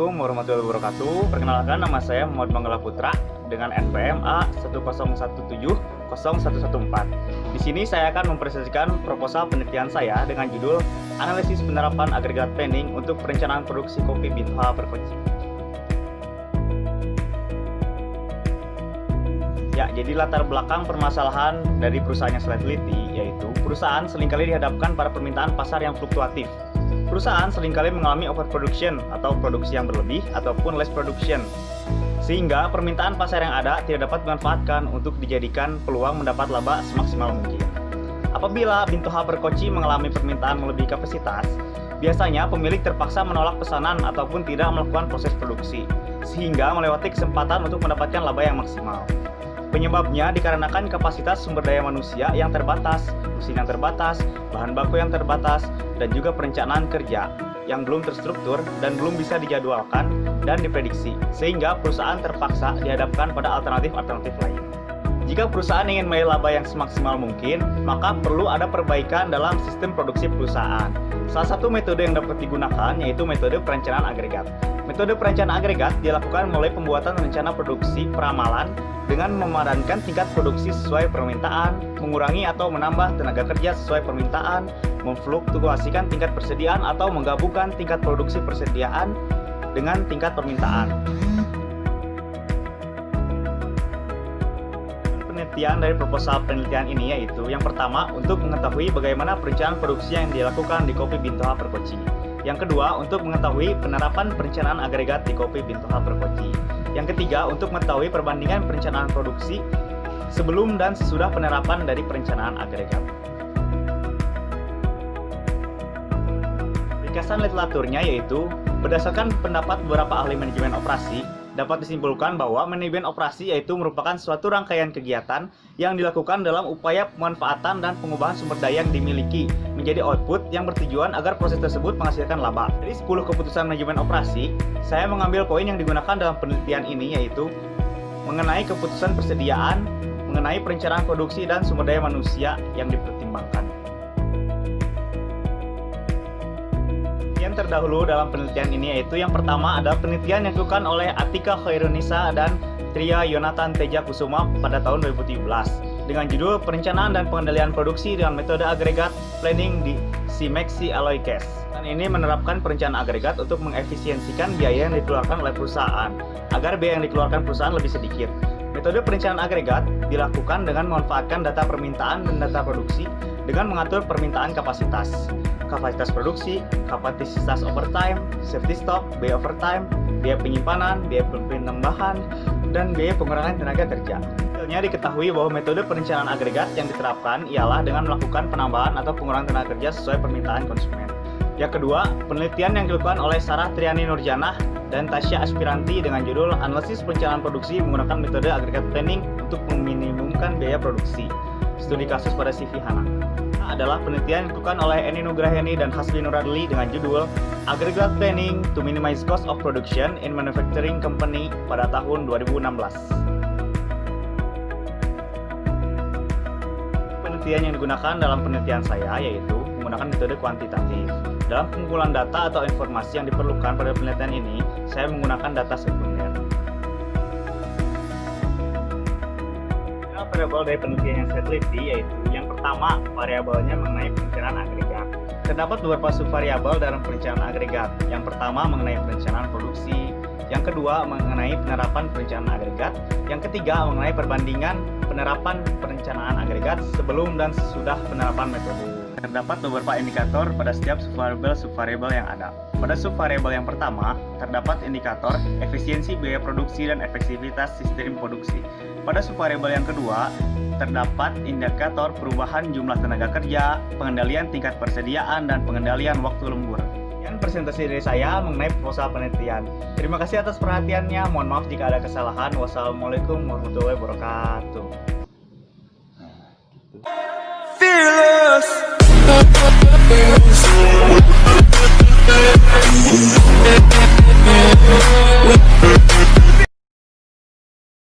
Assalamualaikum warahmatullahi wabarakatuh. Perkenalkan, nama saya Muhammad Manggala Putra dengan NPM A101701114. Di sini saya akan mempresentasikan proposal penelitian saya dengan judul Analisis Penerapan Agregat Planning untuk Perencanaan Produksi Kopi Bintoha Perkoci. Ya, jadi latar belakang permasalahan dari perusahaan yang saya teliti yaitu perusahaan seringkali dihadapkan pada permintaan pasar yang fluktuatif. Perusahaan seringkali mengalami overproduction atau produksi yang berlebih ataupun less production, sehingga permintaan pasar yang ada tidak dapat dimanfaatkan untuk dijadikan peluang mendapat laba semaksimal mungkin. Apabila Bintoha Perkoci mengalami permintaan melebihi kapasitas, biasanya pemilik terpaksa menolak pesanan ataupun tidak melakukan proses produksi, sehingga melewati kesempatan untuk mendapatkan laba yang maksimal. Penyebabnya dikarenakan kapasitas sumber daya manusia yang terbatas, mesin yang terbatas, bahan baku yang terbatas, dan juga perencanaan kerja yang belum terstruktur dan belum bisa dijadwalkan dan diprediksi, sehingga perusahaan terpaksa dihadapkan pada alternatif-alternatif lain. Jika perusahaan ingin meraih laba yang semaksimal mungkin, maka perlu ada perbaikan dalam sistem produksi perusahaan. Salah satu metode yang dapat digunakan yaitu metode perencanaan agregat. Metode perencanaan agregat dilakukan melalui pembuatan rencana produksi peramalan dengan memadankan tingkat produksi sesuai permintaan, mengurangi atau menambah tenaga kerja sesuai permintaan, memfluktuasikan tingkat persediaan atau menggabungkan tingkat produksi persediaan dengan tingkat permintaan. Penelitian dari proposal penelitian ini yaitu yang pertama untuk mengetahui bagaimana perencanaan produksi yang dilakukan di Kopi Bintoha Perkoci. Yang kedua untuk mengetahui penerapan perencanaan agregat di Kopi Bintoha Perkoci. Yang ketiga untuk mengetahui perbandingan perencanaan produksi sebelum dan sesudah penerapan dari perencanaan agregat. Ringkasan literaturnya yaitu berdasarkan pendapat beberapa ahli manajemen operasi, dapat disimpulkan bahwa manajemen operasi yaitu merupakan suatu rangkaian kegiatan yang dilakukan dalam upaya pemanfaatan dan pengubahan sumber daya yang dimiliki menjadi output yang bertujuan agar proses tersebut menghasilkan laba. Dari 10 keputusan manajemen operasi, saya mengambil poin yang digunakan dalam penelitian ini yaitu mengenai keputusan persediaan, mengenai perencanaan produksi dan sumber daya manusia yang dipertimbangkan. Yang terdahulu dalam penelitian ini yaitu yang pertama adalah penelitian yang dilakukan oleh Atika Khairunisa dan Tria Yonatan Teja Kusuma pada tahun 2017 dengan judul Perencanaan dan Pengendalian Produksi dengan Metode Agregat Planning di Simeksi Alloy Case. Dan ini menerapkan perencanaan agregat untuk mengefisiensikan biaya yang dikeluarkan oleh perusahaan agar biaya yang dikeluarkan perusahaan lebih sedikit. Metode perencanaan agregat dilakukan dengan memanfaatkan data permintaan dan data produksi dengan mengatur permintaan kapasitas produksi, kapasitas overtime, safety stock, biaya overtime, biaya penyimpanan, biaya penambahan, dan biaya pengurangan tenaga kerja. Detailnya diketahui bahwa metode perencanaan agregat yang diterapkan ialah dengan melakukan penambahan atau pengurangan tenaga kerja sesuai permintaan konsumen. Yang kedua, penelitian yang dilakukan oleh Sarah Triani Nurjanah dan Tasya Aspiranti dengan judul Analisis Perencanaan Produksi menggunakan metode agregat planning untuk meminimumkan biaya produksi. Studi kasus pada CV HANA adalah penelitian yang dilakukan oleh Eni Nugraheni dan Hasbi Nuradli dengan judul Aggregate Planning to Minimize Cost of Production in Manufacturing Company pada tahun 2016. Penelitian yang digunakan dalam penelitian saya yaitu menggunakan metode kuantitatif. Dalam pengumpulan data atau informasi yang diperlukan pada penelitian ini, saya menggunakan data sekunder. Variabel dari penelitian yang saya teliti yaitu yang pertama, variabelnya mengenai perencanaan agregat. Terdapat beberapa subvariabel dalam perencanaan agregat. Yang pertama mengenai perencanaan produksi, yang kedua mengenai penerapan perencanaan agregat, yang ketiga mengenai perbandingan penerapan perencanaan agregat sebelum dan sesudah penerapan metode. Terdapat beberapa indikator pada setiap subvariabel yang ada. Pada subvariabel yang pertama, terdapat indikator efisiensi biaya produksi dan efektivitas sistem produksi. Pada subvariabel yang kedua, terdapat indikator perubahan jumlah tenaga kerja, pengendalian tingkat persediaan, dan pengendalian waktu lembur. Sekian presentasi dari saya mengenai proposal penelitian. Terima kasih atas perhatiannya. Mohon maaf jika ada kesalahan. Wassalamualaikum warahmatullahi wabarakatuh. Fearless.